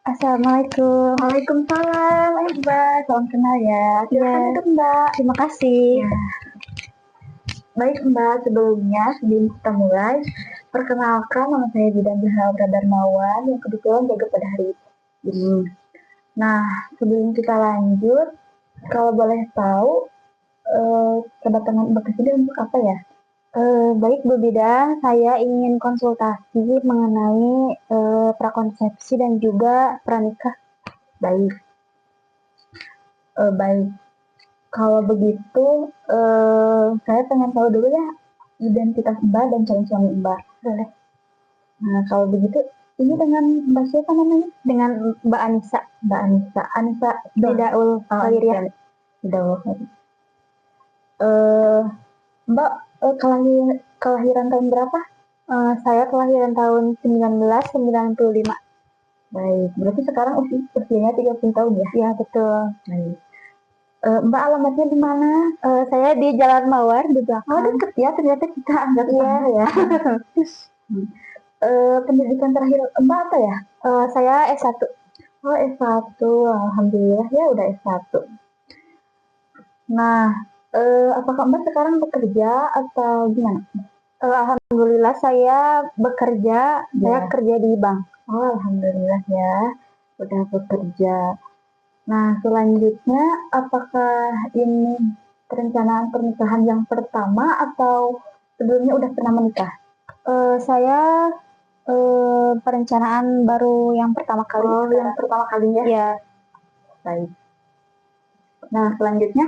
Assalamualaikum. Waalaikumsalam, Mbak. Salam kenal ya. Silakan duduk, Mbak. Terima kasih. Ya. Baik, Mbak. Sebelum kita mulai, perkenalkan nama saya Bidan Zahra Darmawan yang kebetulan jaga pada hari ini. Nah, sebelum kita lanjut, kalau boleh tahu, kedatangan Mbak ke sini untuk apa ya? Baik Bu Bidan, saya ingin konsultasi mengenai prakonsepsi dan juga pranikah. Baik. Baik. Kalau begitu, saya pengen tahu dulu ya identitas Mbak dan calon suami Mbak. Boleh. Nah, kalau begitu, ini dengan Mbak siapa namanya? Dengan Mbak Anissa. Mbak Anissa. Anissa Bidaul Khairiyah. Bidaul Khairiyah. Mbak kelahiran tahun berapa? Saya kelahiran tahun 1995. Baik, berarti sekarang usianya 30 tahun ya? Ya, betul. Baik. Mbak alamatnya di mana? Saya di Jalan Mawar di belakang. Oh, deket ya, ternyata kita anggap ya. Pendidikan terakhir Mbak apa ya? Saya S1. Oh, S1. Alhamdulillah ya udah S1. Nah, apakah Mbak sekarang bekerja atau gimana? Alhamdulillah saya bekerja, Ya. saya kerja di bank. Oh, alhamdulillah ya, udah bekerja. Nah, selanjutnya apakah ini perencanaan pernikahan yang pertama atau sebelumnya udah pernah menikah? Saya perencanaan baru yang pertama kali. Oh, yang pertama kalinya? Ya. Baik. Nah, selanjutnya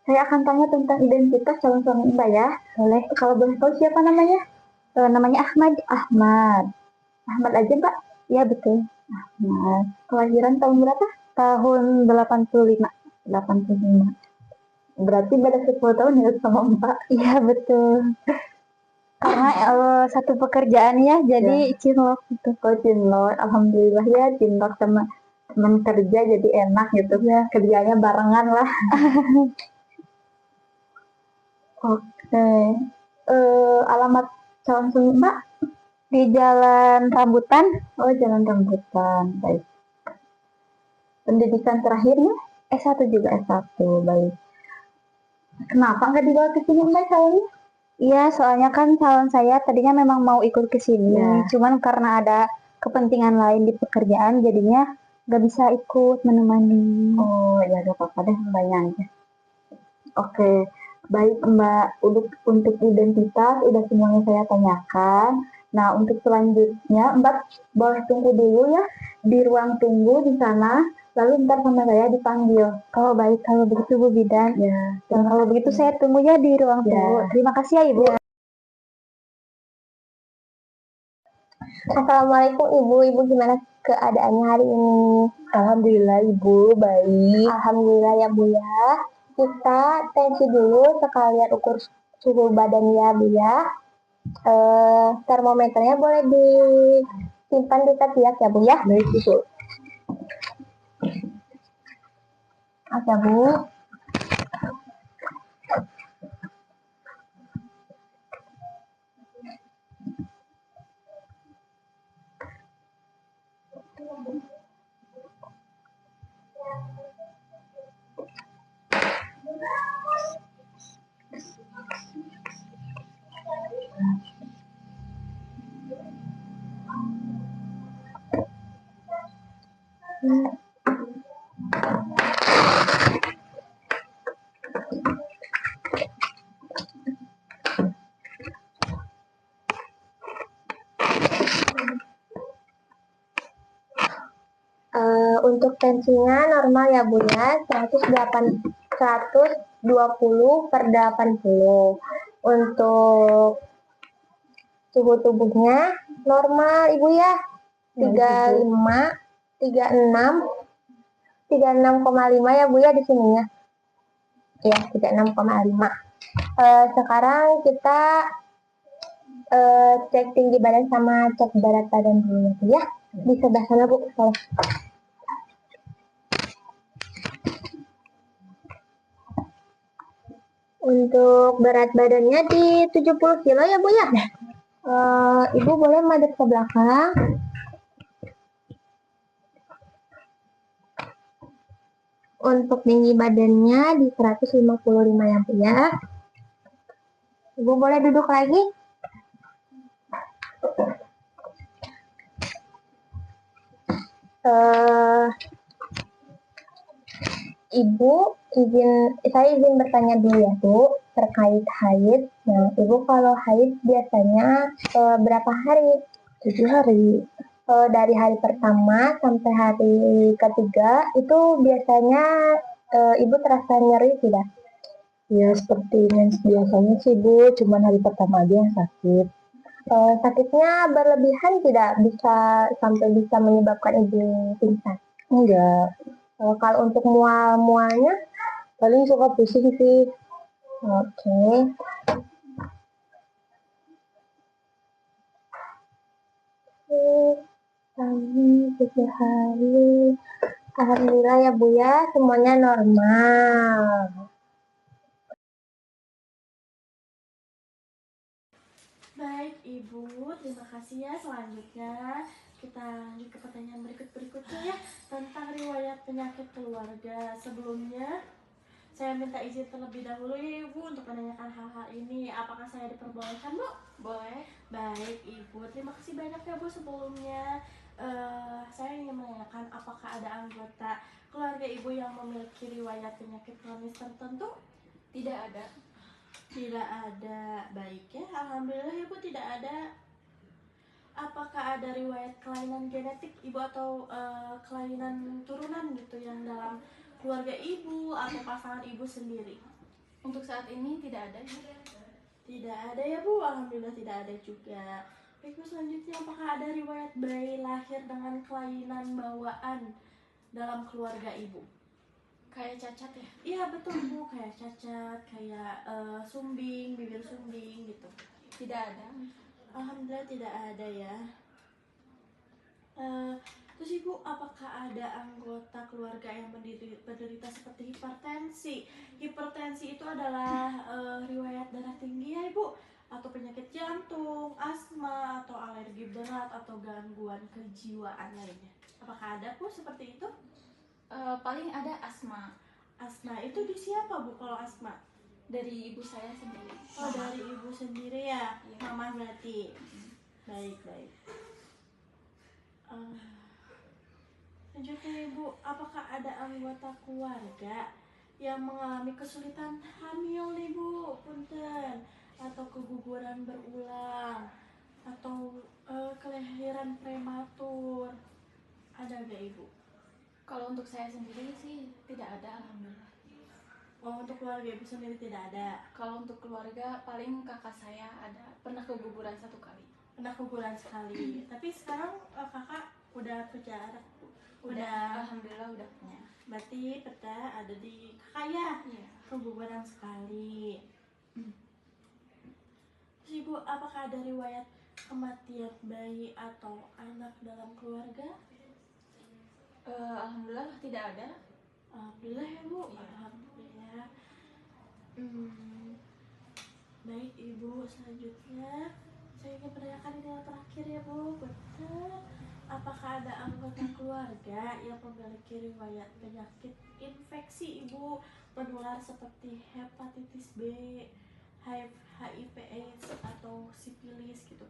saya akan tanya tentang identitas calon suami Mbak ya. Boleh. Kalau boleh tahu siapa namanya? Namanya Ahmad. Ahmad aja, Mbak? Ya, betul. Ahmad. Kelahiran tahun berapa? Tahun 85. 85. Berarti beda 10 tahun ya sama Mbak? Iya, betul. Karena satu pekerjaan ya, jadi cinlok gitu. Oh, cinlok. Alhamdulillah ya, cinlok sama teman kerja jadi enak gitu ya. Kerjanya barengan lah. Oke. Alamat calon suami Mbak? Di Jalan Rambutan. Oh, Jalan Rambutan. Baik. Pendidikan terakhirnya? S1 juga. S1. Baik. Kenapa nggak dibawa ke sini Mbak calonnya? Iya, soalnya kan calon saya tadinya memang mau ikut ke sini, cuman karena ada kepentingan lain di pekerjaan, jadinya nggak bisa ikut menemani. Oh, ya gak apa-apa deh Mbaknya aja. Oke, baik Mbak. Untuk identitas udah semuanya saya tanyakan. Nah, untuk selanjutnya Mbak boleh tunggu dulu ya di ruang tunggu di sana. Lalu ntar sama saya dipanggil. Oh, baik, kalau begitu Bu Bidan. Ya. Dan kalau begitu saya tunggu ya di ruang tunggu. Terima kasih ya Ibu. Assalamualaikum Ibu. Ibu gimana keadaannya hari ini? Alhamdulillah Ibu, baik. Alhamdulillah ya Bu ya. Kita tensi dulu sekalian ukur suhu badan ya Bu ya. Termometernya boleh disimpan di ketiak ya Bu ya. Baik Ibu. Oke Bu. Untuk tensinya normal ya Bu ya, 120/80. Untuk suhu tubuhnya normal Ibu ya, 35, 36,5 ya Bu ya di sininya. Ya, 36,5. Sekarang kita cek tinggi badan sama cek berat badan dulu ya. Di sebelah sana Bu. Untuk berat badannya di 70 kilo ya Bu ya. Ibu boleh madep ke belakang. Untuk tinggi badannya di 155 ya Bu ya. Ibu boleh duduk lagi? Eh, saya izin bertanya dulu ya Bu, terkait haid. Nah, Ibu kalau haid biasanya berapa hari? 7 hari. Dari hari pertama sampai hari ketiga itu biasanya Ibu terasa nyeri tidak? Ya seperti mens biasanya sih Bu, cuman hari pertama aja yang sakit. Sakitnya berlebihan tidak bisa menyebabkan Ibu pingsan? Enggak. Kalau untuk mual-mualnya paling suka pusing sih. Oke. Kami 7 hari. Alhamdulillah ya Bu ya, semuanya normal. Baik Ibu, terima kasih ya. Selanjutnya kita lanjut ke pertanyaan berikutnya ya, tentang riwayat penyakit keluarga. Sebelumnya saya minta izin terlebih dahulu ya Ibu untuk menanyakan hal-hal ini. Apakah saya diperbolehkan Bu? Boleh. Baik Ibu, terima kasih banyak ya Bu. Sebelumnya saya ingin menanyakan apakah ada anggota keluarga Ibu yang memiliki riwayat penyakit kronis tertentu? Tidak ada. Tidak ada. Baik ya, alhamdulillah ya Bu, tidak ada. Apakah ada riwayat kelainan genetik Ibu atau kelainan turunan gitu yang dalam keluarga Ibu atau pasangan Ibu sendiri? Untuk saat ini tidak ada. Tidak ada ya Bu, alhamdulillah tidak ada juga. Baik Bu, selanjutnya apakah ada riwayat bayi lahir dengan kelainan bawaan dalam keluarga Ibu? Kayak cacat ya? Iya betul Bu, kayak cacat, kayak sumbing, bibir sumbing gitu. Tidak ada. Alhamdulillah tidak ada ya. Terus Ibu, apakah ada anggota keluarga yang menderita seperti hipertensi? Hipertensi itu adalah riwayat darah tinggi ya Ibu, atau penyakit jantung, asma, atau alergi berat, atau gangguan kejiwaan lainnya. Apakah ada Bu seperti itu? Paling ada asma. Asma itu di siapa Bu kalau asma? Dari ibu saya sendiri. Oh, dari ibu sendiri ya? Iya. Mama berarti. Baik. Lanjutnya Ibu, apakah ada anggota keluarga yang mengalami kesulitan hamil nih Bu? Punten. Atau keguguran berulang, atau kelahiran prematur? Ada gak Ibu? Kalau untuk saya sendiri sih tidak ada, alhamdulillah. Oh, untuk keluarga Ibu sendiri tidak ada? Kalau untuk keluarga paling kakak saya ada pernah keguguran 1 kali. Pernah keguguran sekali. Tapi sekarang kakak udah berjarak? Udah, alhamdulillah udah punya. Berarti peta ada di kakak ya? Iya. Keguguran sekali. Terus Ibu, apakah ada riwayat kematian bayi atau anak dalam keluarga? Alhamdulillah tidak ada. Alhamdulillah ya Bu. Ya. Alhamdulillah. Baik Ibu, selanjutnya saya ingin menanyakan ini yang terakhir ya Bu. Betul. Apakah ada anggota keluarga yang memiliki riwayat penyakit infeksi Ibu menular seperti hepatitis B, HIV/AIDS atau sipilis gitu?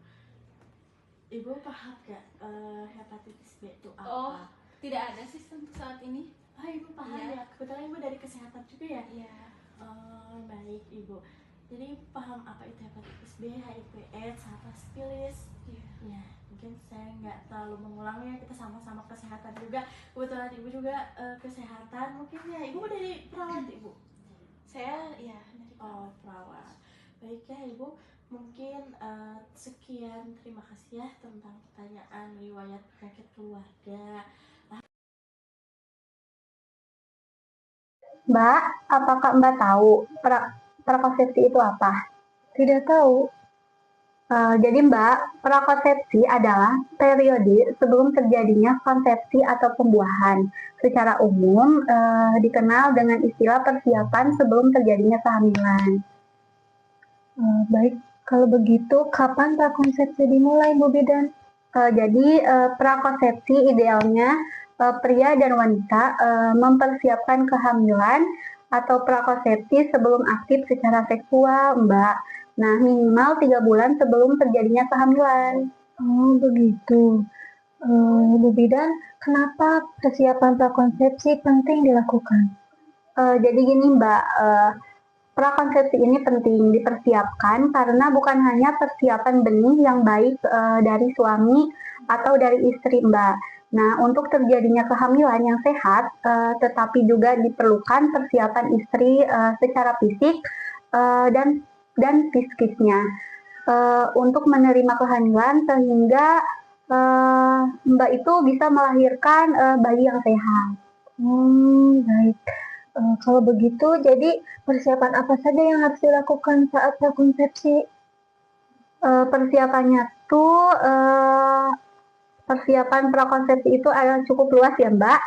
Ibu paham gak hepatitis B itu apa? Oh, tidak ada sih untuk saat ini. Ibu paham ya? Kebetulan Ibu dari kesehatan juga ya? Iya. Baik Ibu. Jadi paham apa itu hepatitis B, HIV/AIDS, atau sipilis? Iya. Ya, mungkin saya nggak terlalu mengulangnya. Kita sama-sama kesehatan juga. Kebetulan Ibu juga kesehatan. Mungkin ya Ibu dari perawat Ibu? Saya ya dari perawat. Perawat. Baik ya Ibu. Mungkin sekian, terima kasih ya tentang pertanyaan riwayat penyakit keluarga. Mbak, apakah Mbak tahu prakonsepsi itu apa? Tidak tahu. Jadi Mbak, prakonsepsi adalah periode sebelum terjadinya konsepsi atau pembuahan. Secara umum dikenal dengan istilah persiapan sebelum terjadinya kehamilan. Baik, kalau begitu kapan prakonsepsi dimulai Bu Bidan? Jadi prakonsepsi idealnya pria dan wanita mempersiapkan kehamilan atau prakonsepsi sebelum aktif secara seksual, Mbak. Nah, minimal 3 bulan sebelum terjadinya kehamilan. Oh, begitu. Bu Bidan, kenapa persiapan prakonsepsi penting dilakukan? Jadi gini Mbak, prakonsepsi ini penting dipersiapkan karena bukan hanya persiapan benih yang baik dari suami atau dari istri Mbak. Nah, untuk terjadinya kehamilan yang sehat, tetapi juga diperlukan persiapan istri secara fisik dan psikisnya untuk menerima kehamilan sehingga Mbak itu bisa melahirkan bayi yang sehat. Baik. Kalau begitu, jadi persiapan apa saja yang harus dilakukan saat prakonsepsi? Persiapannya tuh persiapan prakonsepsi itu adalah cukup luas ya Mbak.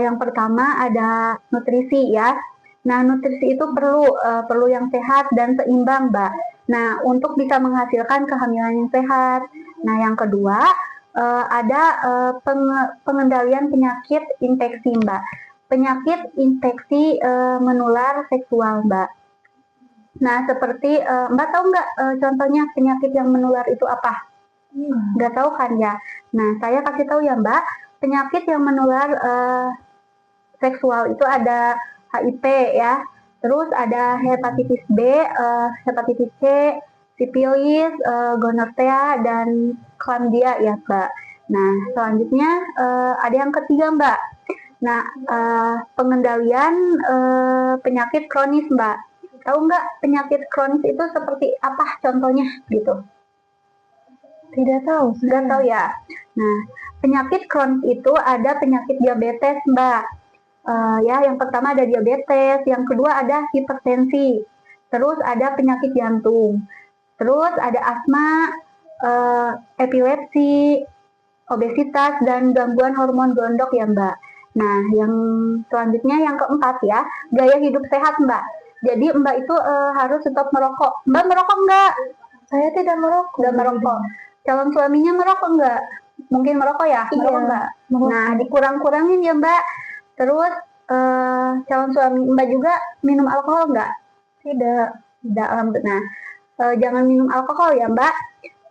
Yang pertama ada nutrisi ya. Nah, nutrisi itu perlu yang sehat dan seimbang, Mbak. Nah, untuk bisa menghasilkan kehamilan yang sehat. Nah, yang kedua ada pengendalian penyakit infeksi, Mbak. Penyakit infeksi menular seksual, Mbak. Nah, seperti Mbak tahu nggak contohnya penyakit yang menular itu apa? Nggak tahu kan ya? Nah, saya kasih tahu ya Mbak, penyakit yang menular seksual itu ada HIV ya, terus ada hepatitis B, hepatitis C, sipilis, gonorrea, dan chlamydia ya Mbak. Nah, selanjutnya ada yang ketiga Mbak. Nah, pengendalian penyakit kronis Mbak. Tahu nggak penyakit kronis itu seperti apa contohnya gitu? Tidak tahu. Nggak tahu ya. Nah, penyakit kronis itu ada penyakit diabetes, Mbak. Ya, yang pertama ada diabetes, yang kedua ada hipertensi, terus ada penyakit jantung, terus ada asma, epilepsi, obesitas, dan gangguan hormon gondok ya, Mbak. Nah, yang selanjutnya yang keempat ya, gaya hidup sehat, Mbak. Jadi Mbak itu harus stop merokok. Mbak merokok nggak? Saya tidak merokok. Nggak merokok. Calon suaminya merokok nggak? Mungkin merokok ya? Iya, Merokok nggak? merokok. Nah, dikurang-kurangin ya Mbak. Terus calon suami Mbak juga minum alkohol nggak? Tidak. Tidak. Nah, jangan minum alkohol ya Mbak.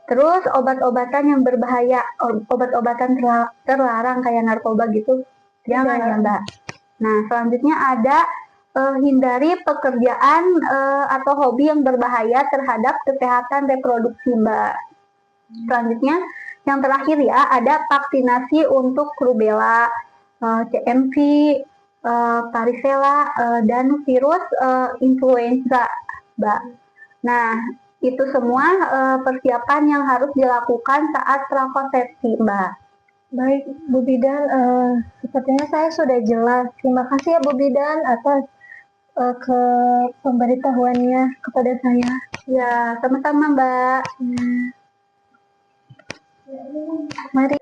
Terus obat-obatan yang berbahaya, obat-obatan terlarang kayak narkoba gitu, jangan ya Mbak. Nah, selanjutnya ada hindari pekerjaan atau hobi yang berbahaya terhadap kesehatan reproduksi Mbak. Selanjutnya, yang terakhir ya, ada vaksinasi untuk rubella, CMV, varicella, dan virus influenza, Mbak. Nah, itu semua persiapan yang harus dilakukan saat prakonsepsi, Mbak. Baik, Bu Bidan, sepertinya saya sudah jelas. Terima kasih ya Bu Bidan atas ke pemberitahuannya kepada saya. Ya, sama-sama Mbak. Mari.